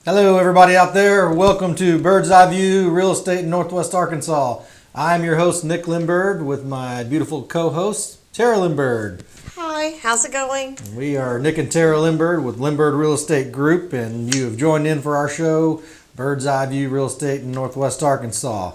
Hello, everybody out there. Welcome to Bird's Eye View Real Estate in Northwest Arkansas. I'm your host, Nick Limbird, with my beautiful co-host, Tara Limbird. Hi, how's it going? We are Nick and Tara Limbird with Limbird Real Estate Group, and you have joined in for our show, Bird's Eye View Real Estate in Northwest Arkansas.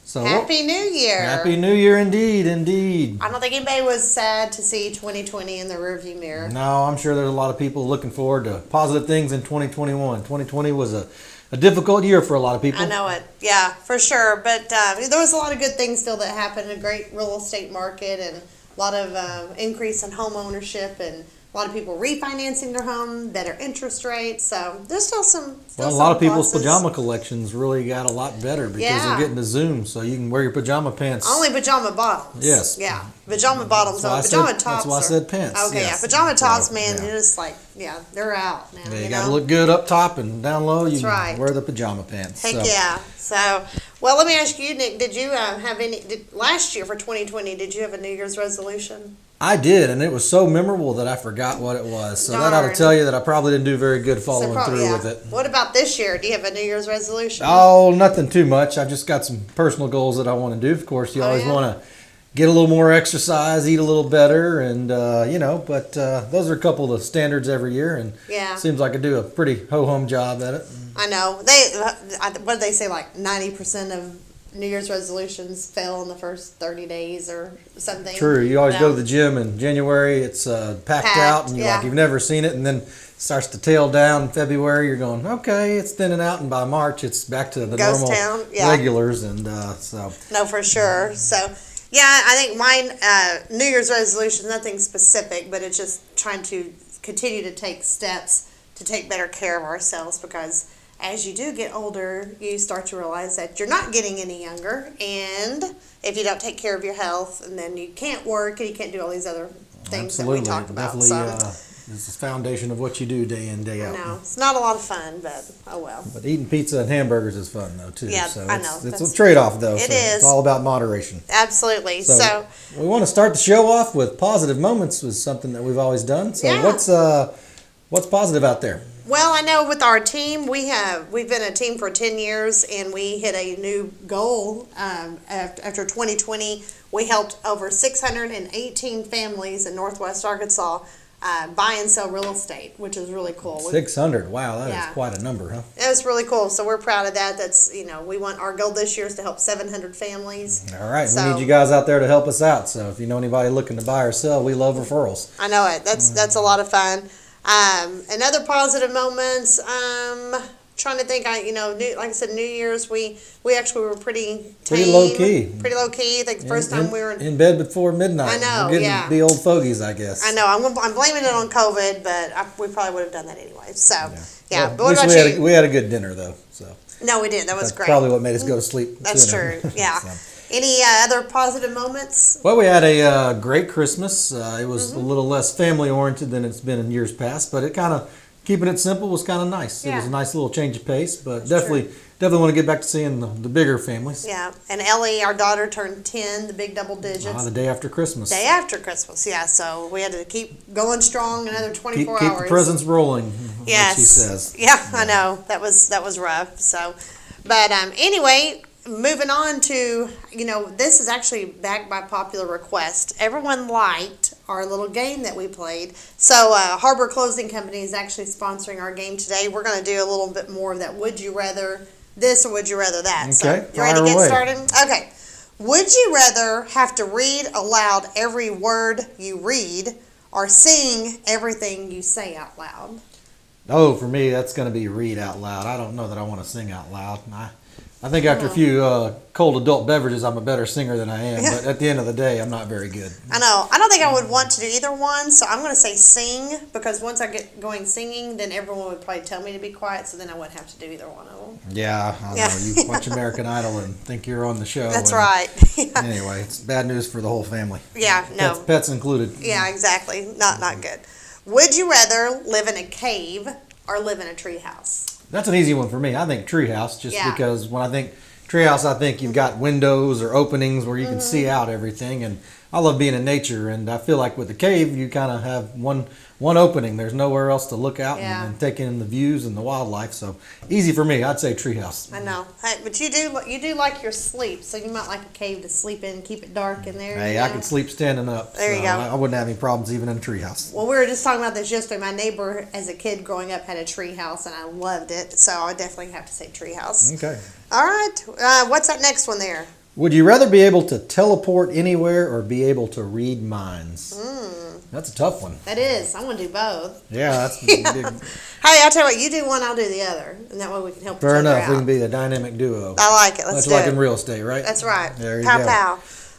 So Happy New Year! Happy New Year, indeed. I don't think anybody was sad to see 2020 in the rearview mirror. No, I'm sure there's a lot of people looking forward to positive things in 2021. 2020 was a difficult year for a lot of people. I know it. Yeah, for sure. But there was a lot of good things still that happened. A great real estate market and a lot of increase in home ownership and a lot of people refinancing their home, better interest rates. So there's still some. Well, a lot of people's pajama collections really got a lot better because they're getting to Zoom, so you can wear your pajama pants. Only pajama bottoms. Yes. Yeah, pajama bottoms. Pajama tops. That's why I said pants. Okay, yes. yeah, pajama tops, man. Yeah. They're just like, they're out now. Yeah, you got to look good up top and down low. You right. Wear the pajama pants. Heck yeah. So, well, let me ask you, Nick. Did you have last year for 2020? Did you have a New Year's resolution? I did, and it was so memorable that I forgot what it was. So that ought to tell you that I probably didn't do very good following through with it. What about this year? Do you have a New Year's resolution? Oh, nothing too much. I've just got some personal goals that I want to do. Of course, you always want to get a little more exercise, eat a little better, and but those are a couple of the standards every year, and it seems like I do a pretty ho-hum job at it. I know. What did they say, like 90% of New Year's resolutions fail in the first 30 days or something. True. You always go to the gym in January. It's packed out, and you've never seen it, and then it starts to tail down in February. You're going, okay, it's thinning out, and by March, it's back to the normal regulars, and so. No, for sure. So, yeah, I think mine, New Year's resolution, nothing specific, but it's just trying to continue to take steps to take better care of ourselves because as you do get older, you start to realize that you're not getting any younger, and if you don't take care of your health, and then you can't work and you can't do all these other things that we talk about. Definitely, it's the foundation of what you do day in, day out. I know. It's not a lot of fun, but oh well. But eating pizza and hamburgers is fun, though, too. Yeah, so I know. It's a trade-off, though. It is. It's all about moderation. Absolutely. So we want to start the show off with positive moments with something that we've always done. So what's positive out there? Well, I know with our team, we've been a team for 10 years, and we hit a new goal. After 2020, we helped over 618 families in Northwest Arkansas buy and sell real estate, which is really cool. 600, wow, that is quite a number, huh? It's really cool. So we're proud of that. That's we want our goal this year is to help 700 families. All right, we need you guys out there to help us out. So if you know anybody looking to buy or sell, we love referrals. I know it. That's a lot of fun. And other positive moments, trying to think, like I said, New Year's, we actually were pretty low key. Pretty low key. I think the first time we were in bed before midnight. I know, we're getting to be old fogies, I guess. I know. I'm blaming it on COVID, but we probably would have done that anyway. So, Well, but what about you? We had a good dinner, though. So no, we did. That was great. Probably what made us go to sleep. That's sooner. true. Yeah. Any other positive moments? Well, we had a great Christmas. It was a little less family-oriented than it's been in years past, but it kind of, keeping it simple was kind of nice. It was a nice little change of pace, but definitely want to get back to seeing the bigger families. Yeah, and Ellie, our daughter, turned 10, the big double digits. The day after Christmas. Day after Christmas, yeah. So we had to keep going strong another 24 keep hours. the presents rolling, like she says. Yeah, I know. That was rough. So, but anyway, moving on to, this is actually backed by popular request. Everyone liked our little game that we played. So Harbor Closing Company is actually sponsoring our game today. We're going to do a little bit more of that. Would you rather this or would you rather that? Okay, so you ready to get started? Okay. Would you rather have to read aloud every word you read or sing everything you say out loud? Oh, for me, that's going to be read out loud. I don't know that I want to sing out loud. I think after a few cold adult beverages, I'm a better singer than I am. But at the end of the day, I'm not very good. I know. I don't think I would want to do either one, so I'm going to say sing, because once I get going singing, then everyone would probably tell me to be quiet, so then I wouldn't have to do either one of them. Yeah, I know. You watch American Idol and think you're on the show. That's right. Anyway, it's bad news for the whole family. Yeah, no. Pets included. Yeah, exactly. Not good. Would you rather live in a cave or live in a treehouse? That's an easy one for me. I think treehouse, because when I think treehouse, I think you've got windows or openings where you can see out everything. And I love being in nature, and I feel like with the cave, you kind of have one opening. There's nowhere else to look out and take in the views and the wildlife. So easy for me. I'd say treehouse. I know, hey, but you do like your sleep, so you might like a cave to sleep in, keep it dark in there. Hey, I could sleep standing up. There you go. I wouldn't have any problems even in a treehouse. Well, we were just talking about this yesterday. My neighbor, as a kid growing up, had a treehouse, and I loved it. So I definitely have to say treehouse. Okay. All right. What's that next one there? Would you rather be able to teleport anywhere or be able to read minds? That's a tough one. That is. I want to do both. Yeah, that's Hey, I'll tell you what. You do one, I'll do the other, and that way we can help each fair other enough. out. We can be a dynamic duo. I like it. Let's Much do like it. in real estate, right? That's right. There you pow, go. Pow.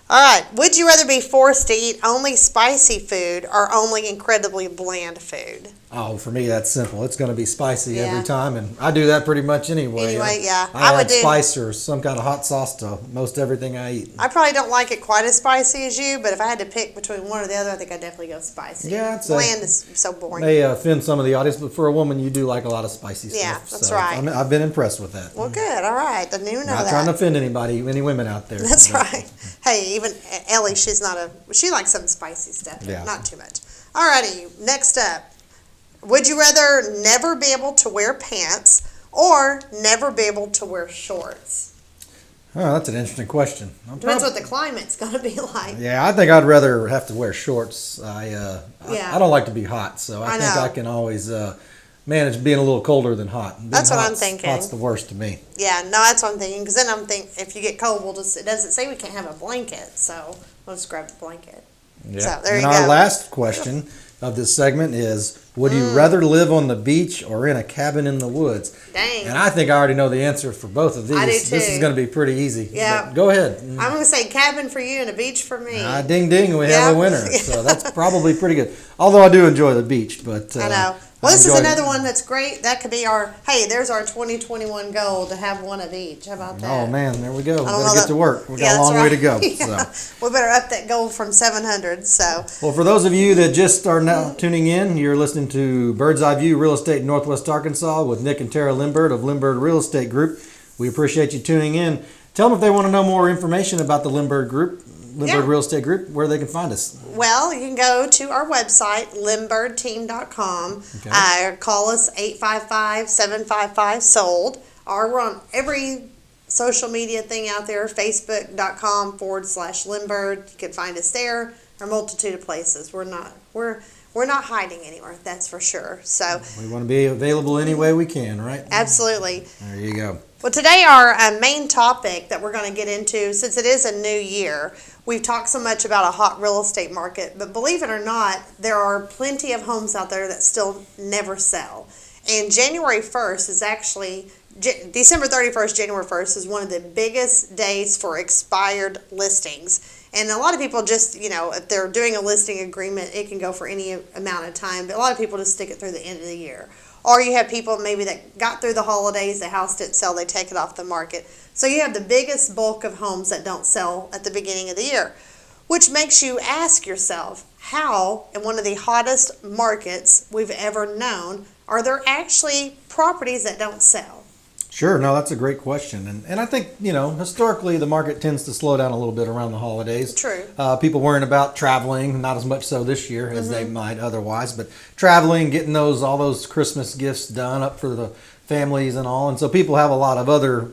All right. Would you rather be forced to eat only spicy food or only incredibly bland food? Oh, for me, that's simple. It's going to be spicy Yeah. every time, and I do that pretty much anyway. Anyway, yeah. I would add do. spice or some kind of hot sauce to most everything I eat. I probably don't like it quite as spicy as you, but if I had to pick between one or the other, I think I'd definitely go spicy. Yeah, I'd say. Bland is so boring. May offend some of the audience, but for a woman, you do like a lot of spicy stuff. Yeah, that's so right. I've been impressed with that. Well, good. All right. Didn't even know Not that. trying to offend anybody, any women out there. That's But- right. Hey, even Ellie, she likes some spicy stuff, but Yeah. not too much. All righty. Next up. Would you rather never be able to wear pants or never be able to wear shorts? Oh, that's an interesting question. Depends what the climate's going to be like. Yeah, I think I'd rather have to wear shorts. I don't like to be hot, so I think know. I can always manage being a little colder than hot. Being That's what I'm hot's- thinking. Hot's the worst to me. Yeah, no, that's what I'm thinking. Because then I'm thinking, if you get cold, it doesn't say we can't have a blanket, so we'll just grab a blanket. Yeah. So, there and you our go. last question of this segment is, would you rather live on the beach or in a cabin in the woods? Dang. And I think I already know the answer for both of these. I do This too. is going to be pretty easy. Yeah. But go ahead. I'm going to say cabin for you and a beach for me. Ding ding, we have Yeah. a winner. So that's probably pretty good. Although I do enjoy the beach, but I know. Well, this is another one that's great. That could be there's our 2021 goal to have one of each. How about that? Oh man, there we go. We I don't better know get that- to work. We got Yeah, a long that's way to right. go. Yeah. So. We better up that goal from 700. So, Well, for those of you that just are now tuning in, you're listening to Bird's Eye View Real Estate in Northwest Arkansas with Nick and Tara Limbird of Limbird Real Estate Group. We appreciate you tuning in. Tell them if they want to know more information about the Limbird Group, Limbird Yeah. Real Estate Group, where they can find us. well, you can go to our website, limbirdteam.com. Okay. Call us 855-755-SOLD. Or we're on every social media thing out there, facebook.com/Limbird. You can find us there. A multitude of places. We're not hiding anywhere, that's for sure. So, We want to be available any way we can, right? absolutely. There you go. Well, today our main topic that we're going to get into, since it is a new year, we've talked so much about a hot real estate market, but believe it or not, there are plenty of homes out there that still never sell. And January 1st is actually, December 31st, January 1st is one of the biggest days for expired listings. And a lot of people just, if they're doing a listing agreement, it can go for any amount of time, but a lot of people just stick it through the end of the year. Or you have people maybe that got through the holidays, the house didn't sell, they take it off the market. So you have the biggest bulk of homes that don't sell at the beginning of the year, which makes you ask yourself, how, in one of the hottest markets we've ever known, are there actually properties that don't sell? Sure, no, that's a great question. And I think, historically the market tends to slow down a little bit around the holidays. True. People worrying about traveling, not as much so this year as they might otherwise, but traveling, getting all those Christmas gifts done up for the families and all. And so people have a lot of other,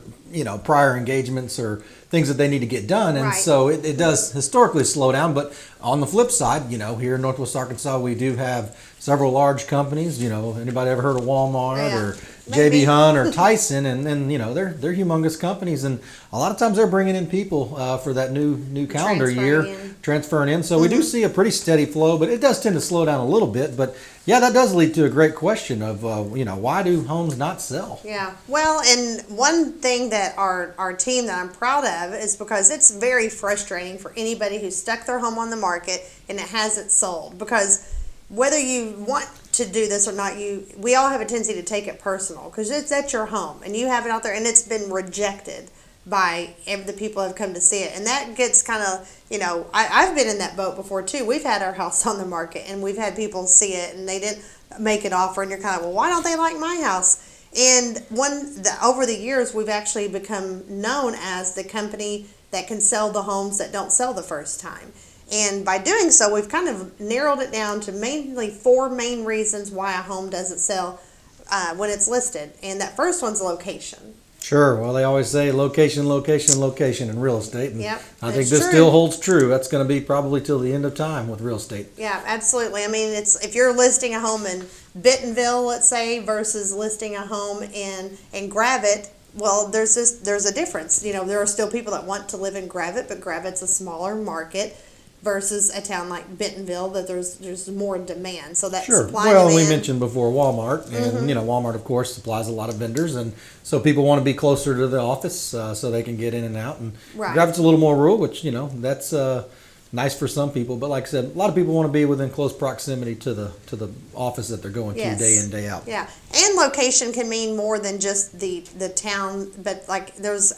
prior engagements or things that they need to get done. And Right. so it does historically slow down. But on the flip side, here in Northwest Arkansas, we do have several large companies. Anybody ever heard of Walmart Yeah. or Maybe. JB Hunt or Tyson, and they're humongous companies, and a lot of times they're bringing in people for that new calendar year, transferring in. So we do see a pretty steady flow, but it does tend to slow down a little bit. But yeah, that does lead to a great question of why do homes not sell? Yeah. Well, and one thing that our team that I'm proud of is because it's very frustrating for anybody who's stuck their home on the market and it hasn't sold, because whether you want to do this or not, we all have a tendency to take it personal because it's at your home and you have it out there and it's been rejected by the people who have come to see it. And that gets kind of, I've been in that boat before too. We've had our house on the market and we've had people see it and they didn't make an offer, and you're kind of, well, why don't they like my house? And over the years, we've actually become known as the company that can sell the homes that don't sell the first time. And by doing so, we've kind of narrowed it down to mainly 4 main reasons why a home doesn't sell when it's listed. And that first one's location. Sure. Well, they always say location, location, location in real estate. And Yep, I think it's this true. still holds true. That's going to be probably till the end of time with real estate. Yeah, absolutely. I mean, it's if you're listing a home in Bentonville, let's say, versus listing a home in Gravette, well, there's a difference. You know, there are still people that want to live in Gravette, but Gravette's a smaller market versus a town like Bentonville that there's more demand. So that Sure. supply Well, and we demand. mentioned before Walmart, and Walmart, of course, supplies a lot of vendors, and so people want to be closer to the office so they can get in and out. And Right. Gravette's a little more rural, which that's nice for some people. But like I said, a lot of people want to be within close proximity to the office that they're going Yes. to day in, day out. Yeah, and location can mean more than just the town, but like there's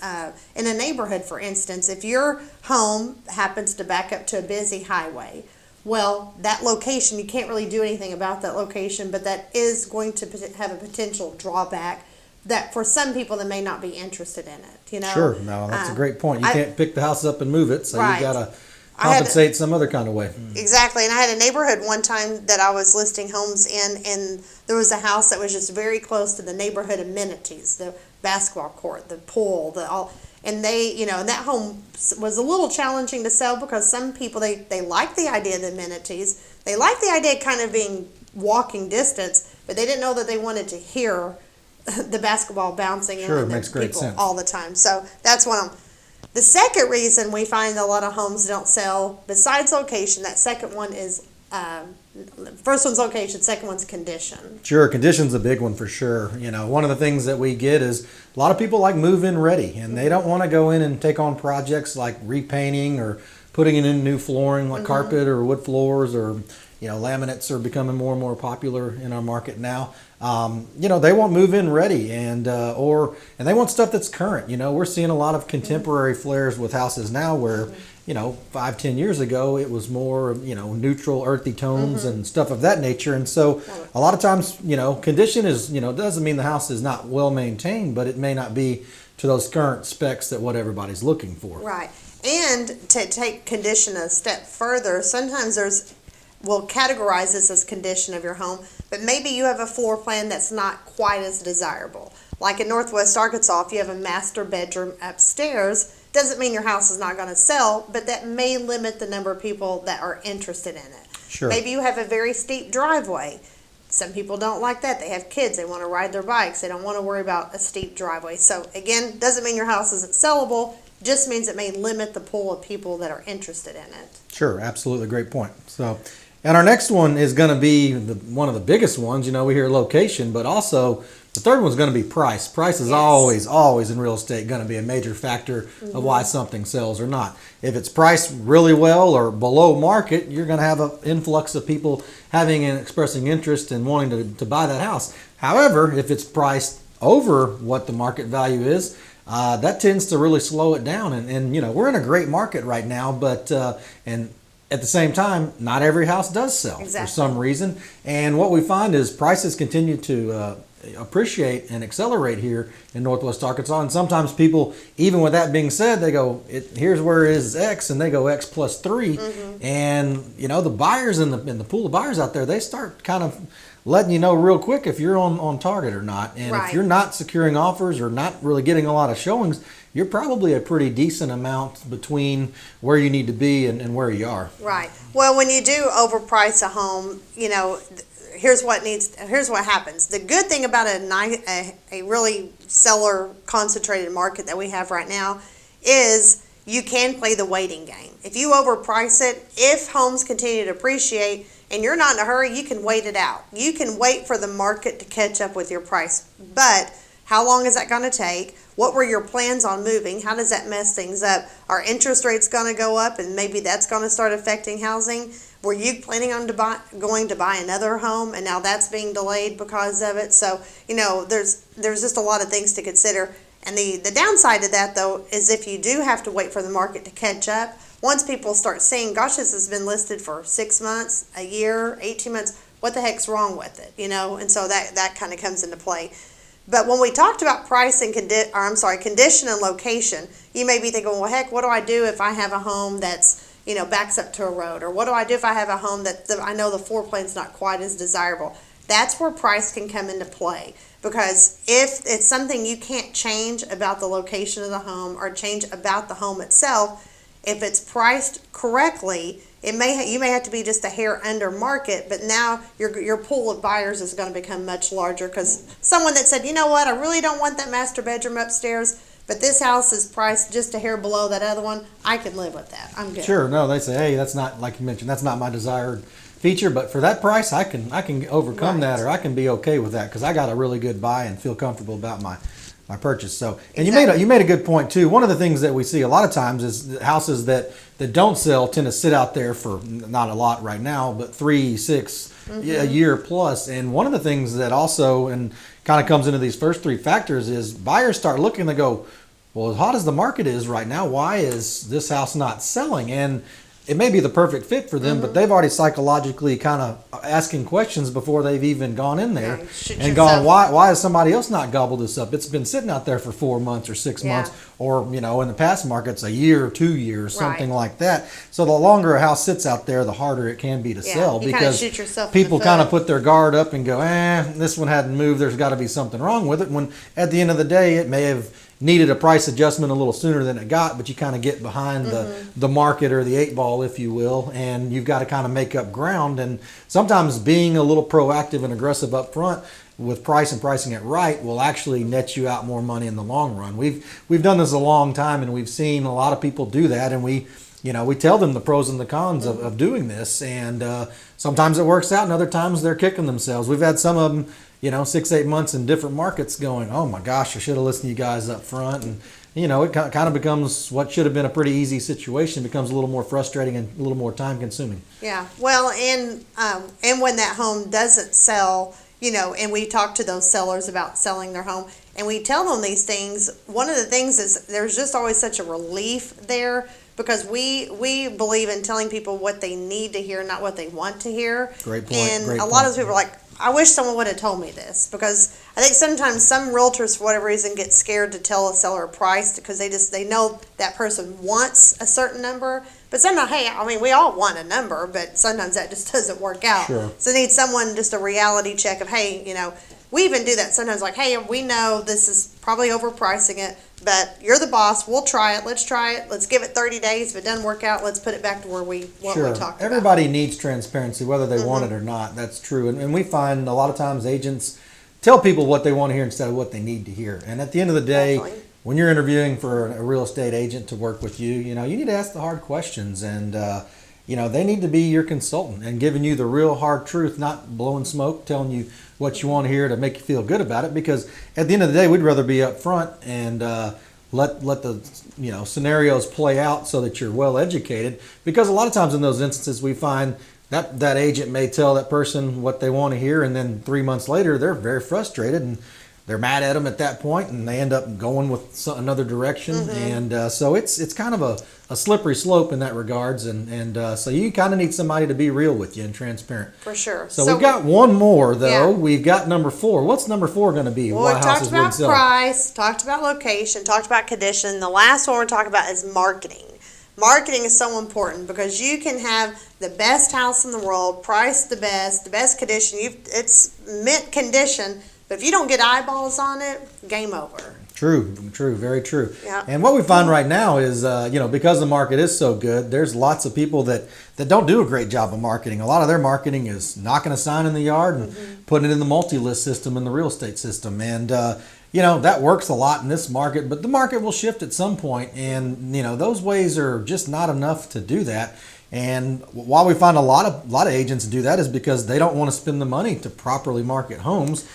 in a neighborhood, for instance, if your home happens to back up to a busy highway, well, that location, you can't really do anything about that location, but that is going to have a potential drawback that for some people that may not be interested in it, you know? Sure. No, that's a great point. You I- can't pick the house up and move it, so Right. you got to I had- compensate some other kind of way. Exactly, and I had a neighborhood one time that I was listing homes in, and there was a house that was just very close to the neighborhood amenities, the basketball court, the pool, the all, and they, and that home was a little challenging to sell because some people they like the idea of the amenities, they like the idea of kind of being walking distance, but they didn't know that they wanted to hear the basketball bouncing in Sure, on the makes great people sense. all the time. So that's one of them. The second reason we find a lot of homes don't sell, besides location, that second one is, first one's location, second one's condition. Sure, condition's a big one for sure. One of the things that we get is a lot of people like move-in ready, and they don't want to go in and take on projects like repainting or putting in new flooring like carpet or wood floors, or laminates are becoming more and more popular in our market now. They want move-in ready, and they want stuff that's current. We're seeing a lot of contemporary flares with houses now where 5-10 years ago it was more neutral earthy tones and stuff of that nature. And so a lot of times condition is doesn't mean the house is not well maintained, but it may not be to those current specs that what everybody's looking for. Right. And to take condition a step further, sometimes we'll categorize this as condition of your home, but maybe you have a floor plan that's not quite as desirable. Like in Northwest Arkansas, if you have a master bedroom upstairs, doesn't mean your house is not going to sell, but that may limit the number of people that are interested in it. Sure. Maybe you have a very steep driveway. Some people don't like that. They have kids. They want to ride their bikes. They don't want to worry about a steep driveway. So again, doesn't mean your house isn't sellable. Just means it may limit the pool of people that are interested in it. Sure, absolutely, great point. So, and our next one is going to be one of the biggest ones. We hear location, but also the third one's going to be price. Price is always in real estate going to be a major factor of why something sells or not. If it's priced really well or below market, you're going to have an influx of people having and expressing interest and wanting to buy that house. However, if it's priced over what the market value is, that tends to really slow it down. And we're in a great market right now, but and at the same time, not every house does sell for some reason. And what we find is prices continue to appreciate and accelerate here in Northwest Arkansas. And sometimes people, even with that being said, they go, here's where it is X, and they go X plus 3. And the buyers in the pool of buyers out there, they start kind of letting you know real quick if you're on target or not. And if you're not securing offers or not really getting a lot of showings, you're probably a pretty decent amount between where you need to be and where you are. Right. Well, when you do overprice a home, here's what happens. The good thing about a really seller concentrated market that we have right now is you can play the waiting game. If you overprice it, if homes continue to appreciate and you're not in a hurry, you can wait it out. You can wait for the market to catch up with your price. But how long is that going to take? What were your plans on moving? How does that mess things up? Are interest rates going to go up and maybe that's going to start affecting housing? Were you planning on going to buy another home and now that's being delayed because of it? So, there's just a lot of things to consider. And the downside of that, though, is if you do have to wait for the market to catch up, once people start seeing, gosh, this has been listed for 6 months, a year, 18 months, what the heck's wrong with it? And so that kind of comes into play. But when we talked about price and condition and location, you may be thinking, well, heck, what do I do if I have a home that's, backs up to a road? Or what do I do if I have a home that I know the floor plan's not quite as desirable? That's where price can come into play. Because if it's something you can't change about the location of the home or change about the home itself, if it's priced correctly, you may have to be just a hair under market, but now your pool of buyers is going to become much larger because someone that said, you know what, I really don't want that master bedroom upstairs, but this house is priced just a hair below that other one, I can live with that. I'm good. Sure. No, they say, hey, that's not, like you mentioned, that's not my desired feature, but for that price, I can overcome that, or I can be okay with that because I got a really good buy and feel comfortable about my purchase. So, and Exactly. you made a good point too. One of the things that we see a lot of times is houses that don't sell tend to sit out there for, not a lot right now, but 3, 6, a year plus. And one of the things that also and kind of comes into these first 3 factors is buyers start looking and they go, well, as hot as the market is right now, why is this house not selling? And it may be the perfect fit for them, but they've already psychologically kind of asking questions before they've even gone in there and gone, why has somebody else not gobbled this up? It's been sitting out there for 4 months or 6 months, or in the past markets, a year or 2 years, something like that. So the longer a house sits out there, the harder it can be to sell because shoot yourself in the people foot. kind of put their guard up and go, this one hadn't moved. There's got to be something wrong with it. When at the end of the day, it may have needed a price adjustment a little sooner than it got, but you kind of get behind the market or the 8 ball, if you will, and you've got to kind of make up ground. And sometimes being a little proactive and aggressive up front with price and pricing it right will actually net you out more money in the long run. We've done this a long time, and we've seen a lot of people do that, and we tell them the pros and the cons of doing this, and sometimes it works out, and other times they're kicking themselves. We've had some of them 6, 8 months in different markets going, oh my gosh, I should have listened to you guys up front. And, it kind of becomes what should have been a pretty easy situation becomes a little more frustrating and a little more time consuming. Yeah. Well, and when that home doesn't sell, and we talk to those sellers about selling their home and we tell them these things, one of the things is there's just always such a relief there because we believe in telling people what they need to hear, not what they want to hear. Great point. And Great a lot point. of those people are like, I wish someone would have told me this, because I think sometimes some realtors, for whatever reason, get scared to tell a seller a price because they know that person wants a certain number. But sometimes, we all want a number, but sometimes that just doesn't work out. Sure. So they need someone, just a reality check of, we even do that sometimes, like, hey, we know this is probably overpricing it, but you're the boss. We'll try it. Let's try it. Let's give it 30 days. If it doesn't work out, let's put it back to what we talked about. Everybody needs transparency, whether they want it or not. That's true. And we find a lot of times agents tell people what they want to hear instead of what they need to hear. And at the end of the day, when you're interviewing for a real estate agent to work with you, you need to ask the hard questions. And, they need to be your consultant and giving you the real hard truth, not blowing smoke, telling you what you want to hear to make you feel good about it. Because at the end of the day, we'd rather be up front and let the scenarios play out so that you're well educated. Because a lot of times in those instances, we find that agent may tell that person what they want to hear, and then 3 months later, they're very frustrated and they're mad at them at that point, and they end up going with another direction. And so it's kind of a slippery slope in that regards. And so you kind of need somebody to be real with you and transparent. For sure. So we've got one more, though. Yeah. We've got number 4. What's number 4 going to be? Well, we talked about price, talked about location, talked about condition. The last one we're talking about is marketing. Marketing is so important because you can have the best house in the world, priced the best condition. It's mint condition, but if you don't get eyeballs on it, game over. True, very true. Yeah. And what we find right now is, because the market is so good, there's lots of people that don't do a great job of marketing. A lot of their marketing is knocking a sign in the yard and putting it in the multi-list system and the real estate system. And, that works a lot in this market, but the market will shift at some point. And, those ways are just not enough to do that. And why we find a lot of agents do that is because they don't want to spend the money to properly market homes.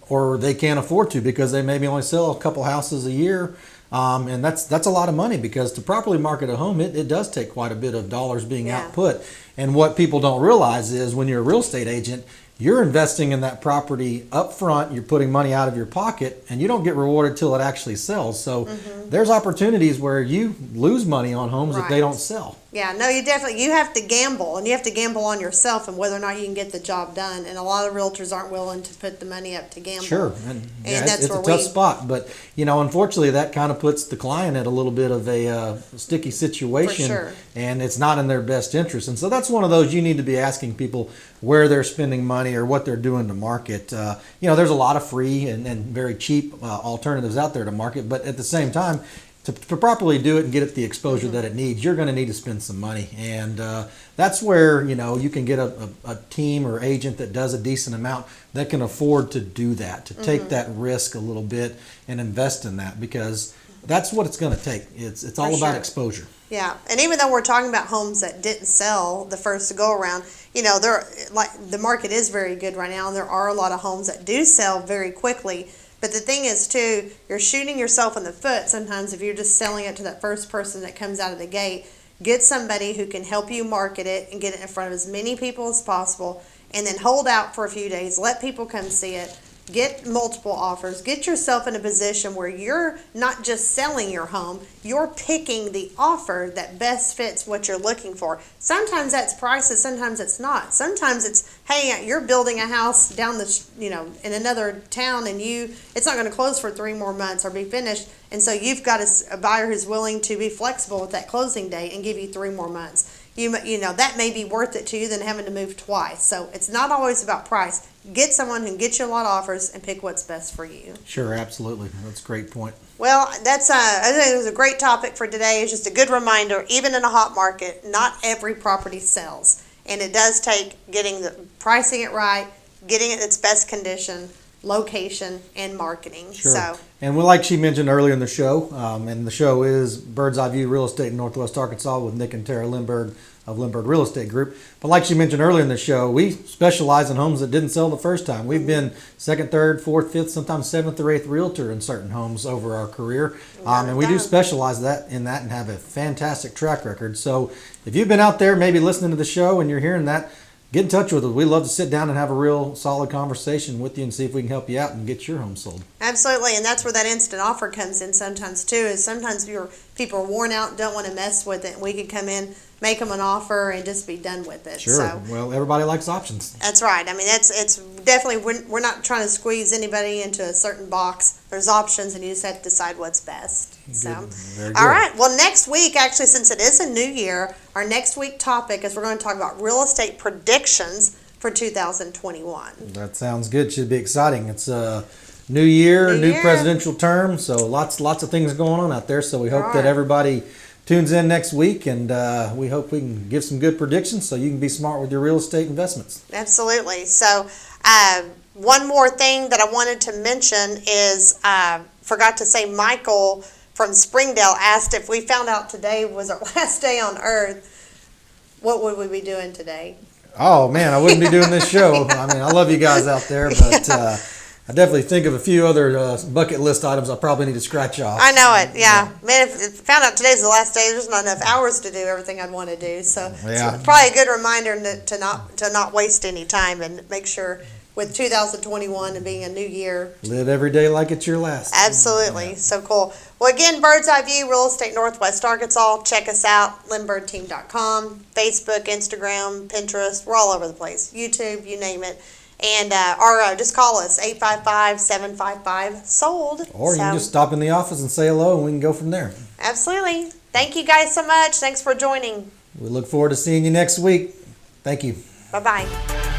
Or they can't afford to because they maybe only sell a couple houses a year. And that's a lot of money because to properly market a home, it does take quite a bit of dollars being output. And what people don't realize is when you're a real estate agent, you're investing in that property up front, you're putting money out of your pocket, and you don't get rewarded till it actually sells. So there's opportunities where you lose money on homes if they don't sell. Yeah, no, you have to gamble, and you have to gamble on yourself and whether or not you can get the job done. And a lot of realtors aren't willing to put the money up to gamble. Sure, and it's a tough spot, but unfortunately, that kind of puts the client at a little bit of a sticky situation, For sure. and it's not in their best interest. And so that's one of those you need to be asking people where they're spending money or what they're doing to market. There's a lot of free and very cheap alternatives out there to market, but at the same time, to properly do it and get it the exposure that it needs, you're going to need to spend some money. And that's where, you can get a team or agent that does a decent amount that can afford to do that, to take that risk a little bit and invest in that, because that's what it's going to take. It's all about exposure. Yeah, and even though we're talking about homes that didn't sell the first go around, the market is very good right now, and there are a lot of homes that do sell very quickly. But the thing is, too, you're shooting yourself in the foot sometimes if you're just selling it to that first person that comes out of the gate. Get somebody who can help you market it and get it in front of as many people as possible, and then hold out for a few days. Let people come see it. Get multiple offers. Get yourself in a position where you're not just selling your home, you're picking the offer that best fits what you're looking for. Sometimes that's prices, sometimes it's not. Sometimes it's, hey, you're building a house down in another town, and it's not going to close for 3 more months or be finished. And so you've got a buyer who's willing to be flexible with that closing date and give you 3 more months. That may be worth it to you than having to move twice. So it's not always about price. Get someone who can get you a lot of offers and pick what's best for you. Sure, absolutely. That's a great point. Well, I think it was a great topic for today. It's just a good reminder, even in a hot market, not every property sells. And it does take pricing it right, getting it in its best condition, location, and marketing. Sure. So, and like she mentioned earlier in the show, and the show is Bird's Eye View Real Estate in Northwest Arkansas with Nick and Tara Limbird of Limbird Real Estate Group. But like she mentioned earlier in the show, we specialize in homes that didn't sell the first time. We've been second, third, fourth, fifth, sometimes seventh or eighth realtor in certain homes over our career. And we do specialize in that and have a fantastic track record. So if you've been out there maybe listening to the show and you're hearing that, get in touch with us. We'd love to sit down and have a real solid conversation with you and see if we can help you out and get your home sold. Absolutely, and that's where that instant offer comes in sometimes too, is sometimes people are worn out and don't want to mess with it, and we could come in, make them an offer, and just be done with it. Sure. So, well, everybody likes options. That's right. I mean, it's definitely, we're not trying to squeeze anybody into a certain box. There's options, and you just have to decide what's best. So, Very good. All right. Well, next week, actually, since it is a new year, our next week topic is we're going to talk about real estate predictions for 2021. That sounds good. Should be exciting. It's a new year, new presidential term, so lots of things going on out there. So we hope that everybody tunes in next week, and we hope we can give some good predictions so you can be smart with your real estate investments. Absolutely. So one more thing that I wanted to mention is forgot to say, Michael from Springdale asked if we found out today was our last day on earth, what would we be doing today? Oh man, I wouldn't be doing this show. I mean, I love you guys out there, but I definitely think of a few other bucket list items I probably need to scratch off. I know it, yeah. Man, if found out today's the last day, there's not enough hours to do everything I'd want to do. So it's probably a good reminder to not waste any time and make sure with 2021 and being a new year. Live every day like it's your last. Absolutely. Yeah. So cool. Well, again, Bird's Eye View Real Estate Northwest Arkansas. Check us out, LimbirdTeam.com, Facebook, Instagram, Pinterest. We're all over the place. YouTube, you name it. And just call us, 855-755-SOLD. Or you can just stop in the office and say hello, and we can go from there. Absolutely. Thank you guys so much. Thanks for joining. We look forward to seeing you next week. Thank you. Bye-bye.